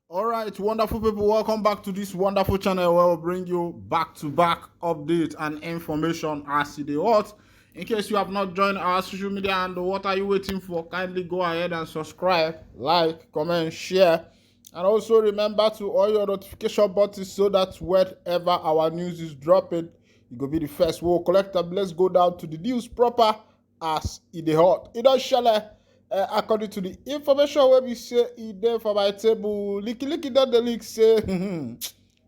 All right, wonderful people, welcome back to this wonderful channel where we'll bring you back-to-back updates and information as it is hot. In case you have not joined our social media and what are you waiting for, kindly go ahead and subscribe, like, comment, share, and also remember to on your notification button so that whenever our news is dropping, you go be the first. We'll collect them. Let's go down to the news proper as it is hot. It does share. According to the information wey be say e dey for my table, licky don dey leak say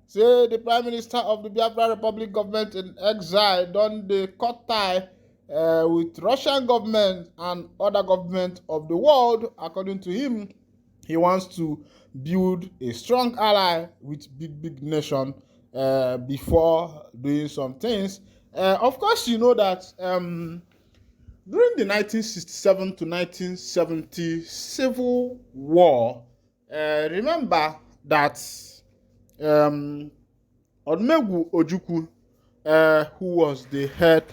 say the prime minister of the Biafra Republic government in exile don dey cut tie with Russian government and other government of the world. According to him, he wants to build a strong ally with big nation before doing some things. Of course, you know that during the 1967 to 1970 Civil War, remember that Odumegwu Ojukwu, who was the head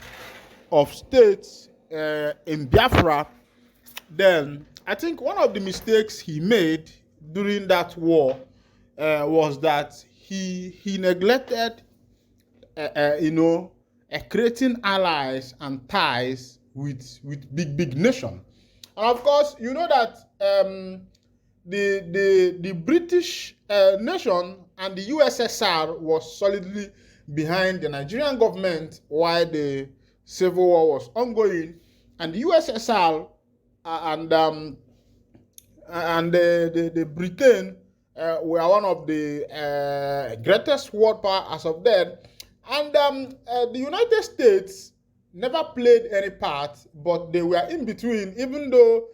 of state in Biafra, then I think one of the mistakes he made during that war was that he neglected, creating allies and ties with big nation. And of course, you know that the British nation and the USSR was solidly behind the Nigerian government while the Civil War was ongoing, and the USSR and the Britain were one of the greatest world power as of then, and the United States never played any part, but they were in between, even though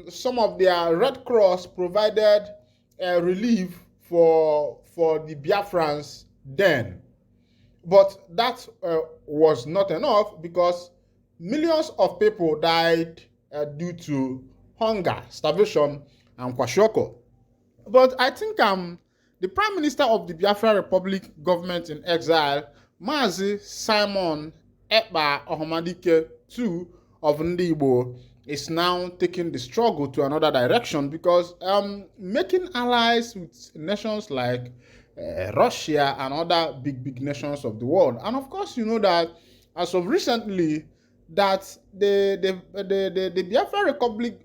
some of their Red Cross provided relief for the Biafrans then. But that was not enough because millions of people died due to hunger, starvation, and kwashiorkor. But I think the Prime Minister of the Biafra Republic government in exile, Mazi Simon Ekpa Ohanezendigbo II of Ndigbo, is now taking the struggle to another direction because making allies with nations like Russia and other big nations of the world. And of course, you know that as of recently, that the Biafra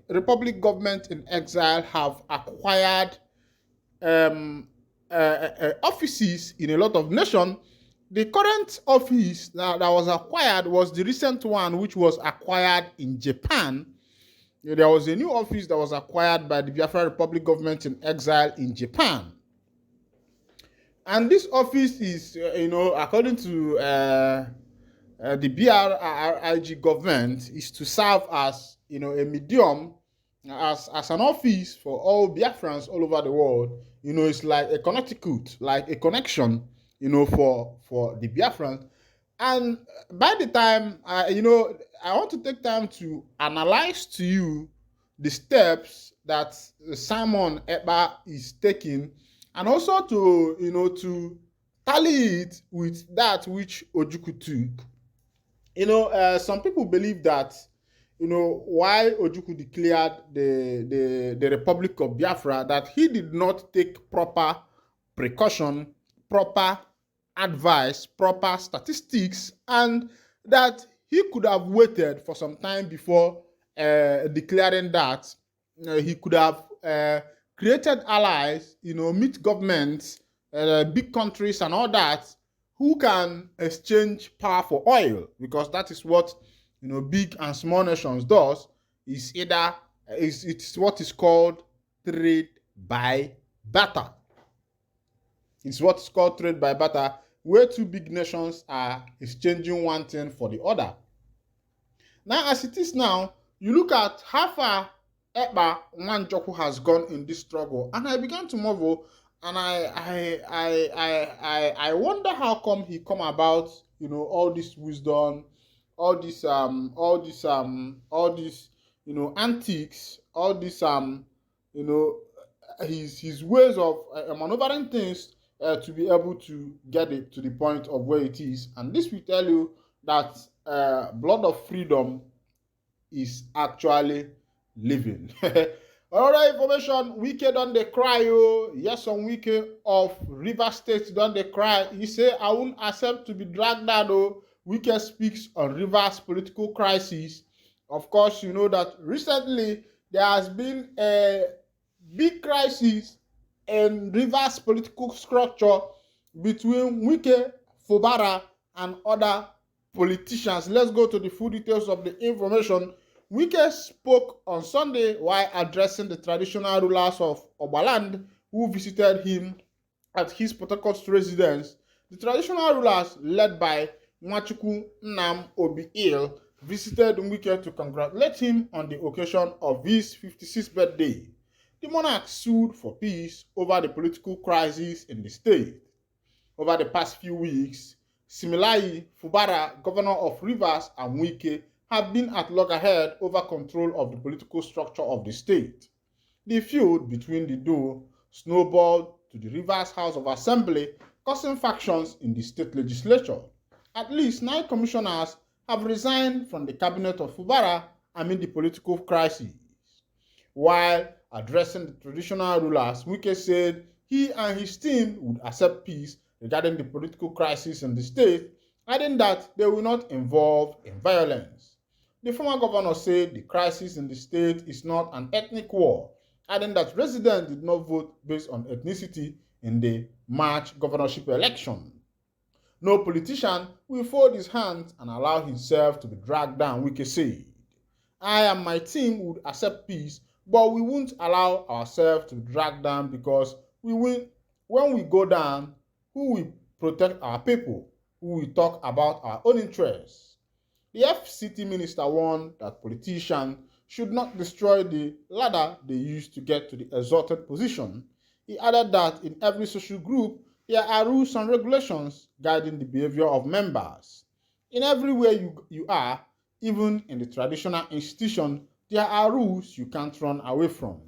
Republic government in exile have acquired offices in a lot of nations. The current office that was acquired was the recent one, which was acquired in Japan. There was a new office that was acquired by the Biafra Republic government in exile in Japan. And this office is, according to the BRIG government, is to serve as, a medium, as an office for all Biafrans all over the world. It's like a connecticut, like a connection, for the Biafrans. And by the time, I want to take time to analyze to you the steps that Simon Ekpa is taking, and also to tally it with that which Ojukwu took. Some people believe that, why Ojukwu declared the Republic of Biafra, that he did not take proper precaution, proper advice, proper statistics, and that he could have waited for some time before declaring that. He could have created allies, meet governments, big countries and all that, who can exchange power for oil, because that is what big and small nations does. It's what is called trade by barter. It's what's called trade by barter, where two big nations are exchanging one thing for the other. Now, as it is now, you look at how far Ekpa Nwanjoku has gone in this struggle, and I began to marvel, and I wonder how come he come about, all this wisdom, all this antics, all this his ways of maneuvering things to be able to get it to the point of where it is. And this will tell you that blood of freedom is actually living. Other information, Wike don dey cry o. Yes, on Wike of Rivers State don dey cry. He say, I won't accept to be dragged down o. Wike speaks on Rivers political crisis. Of course, you know that recently there has been a big crisis in Rivers political structure between Wike, Fubara, and other politicians. Let's go to the full details of the information. Wike spoke on Sunday while addressing the traditional rulers of Obaland who visited him at his Port Harcourt residence. The traditional rulers, led by Nwachukwu Nnam Obi-Il, visited Wike to congratulate him on the occasion of his 56th birthday. The monarch sued for peace over the political crisis in the state. Over the past few weeks, Similayi, Fubara, governor of Rivers, and Wike have been at loggerhead over control of the political structure of the state. The feud between the duo snowballed to the Rivers House of Assembly, causing factions in the state legislature. At least 9 commissioners have resigned from the cabinet of Fubara amid the political crisis. While addressing the traditional rulers, Wike said he and his team would accept peace regarding the political crisis in the state, adding that they will not involve in violence. The former governor said the crisis in the state is not an ethnic war, adding that residents did not vote based on ethnicity in the March governorship election. No politician will fold his hands and allow himself to be dragged down, Wike said. I and my team would accept peace, but we won't allow ourselves to be dragged down because when we go down, who will protect our people? Who will talk about our own interests? The FCT minister warned that politicians should not destroy the ladder they use to get to the exalted position. He added that in every social group, there are rules and regulations guiding the behavior of members. In everywhere you are, even in the traditional institution, there are rules you can't run away from.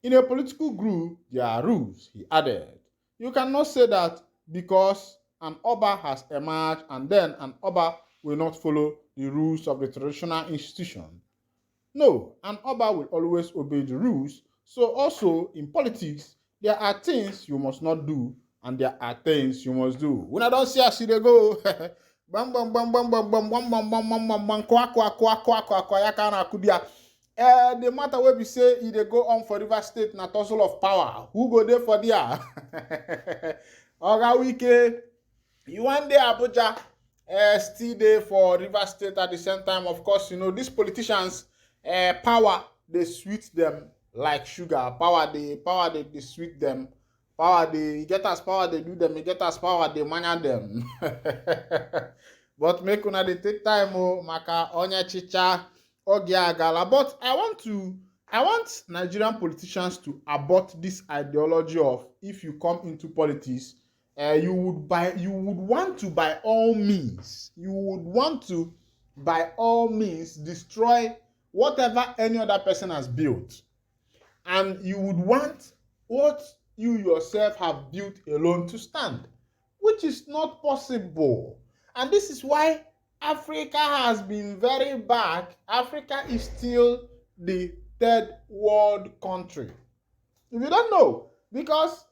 In a political group, there are rules, he added. You cannot say that because an Oba has emerged and then an Oba will not follow the rules of the traditional institution. No, an Oba will always obey the rules. So also in politics, there are things you must not do and there are things you must do. When I don't see us, they go bam bam bam bam bam bam bam bam bam bam bam bam kwa kwa kwa kwa kwa kwa yakana kubia. The matter where we say if they go on for River State na tussle of power. Who go there for there? Oga Wike, you one day Abuja still there for River State at the same time. Of course, you know these politicians power they sweet them like sugar. Power they sweet them. Power they get us power they do them. You get us power they manage them. But make una they take time maka onya chicha ogiagala. But I want Nigerian politicians to abort this ideology of if you come into politics, you would want to by all means destroy whatever any other person has built, and you would want what you yourself have built alone to stand, which is not possible. And this is why Africa has been very bad. Africa is still the third world country. If you don't know, because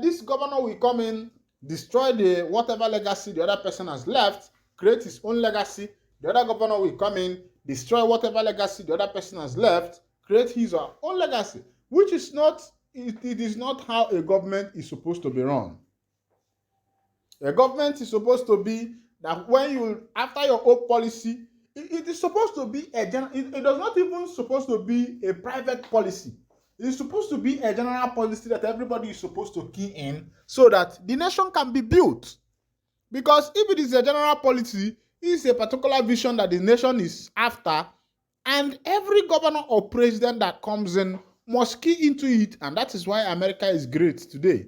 this governor will come in, destroy the whatever legacy the other person has left, create his own legacy. The other governor will come in, destroy whatever legacy the other person has left, create his own legacy, which is not, it is not how a government is supposed to be run. A government is supposed to be that when you, after your own policy, it is supposed to be a general, it does not even supposed to be a private policy. It is supposed to be a general policy that everybody is supposed to key in so that the nation can be built. Because if it is a general policy, it is a particular vision that the nation is after, and every governor or president that comes in must key into it. And that is why America is great today.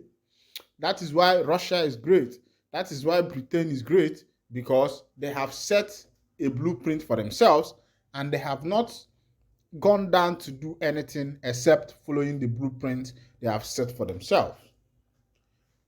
That is why Russia is great. That is why Britain is great, because they have set a blueprint for themselves and they have not gone down to do anything except following the blueprint they have set for themselves.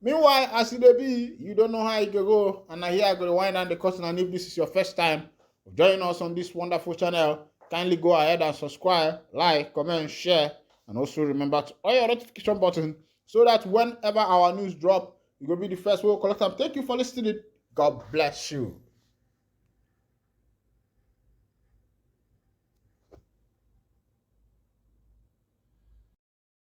Meanwhile, as it be, you don't know how you can go, and I hear I go to wind down the curtain. And if this is your first time of joining us on this wonderful channel, kindly go ahead and subscribe, like, comment, share, and also remember to on your notification button so that whenever our news drop, you will be the first one to collect them. Thank you for listening. God bless you.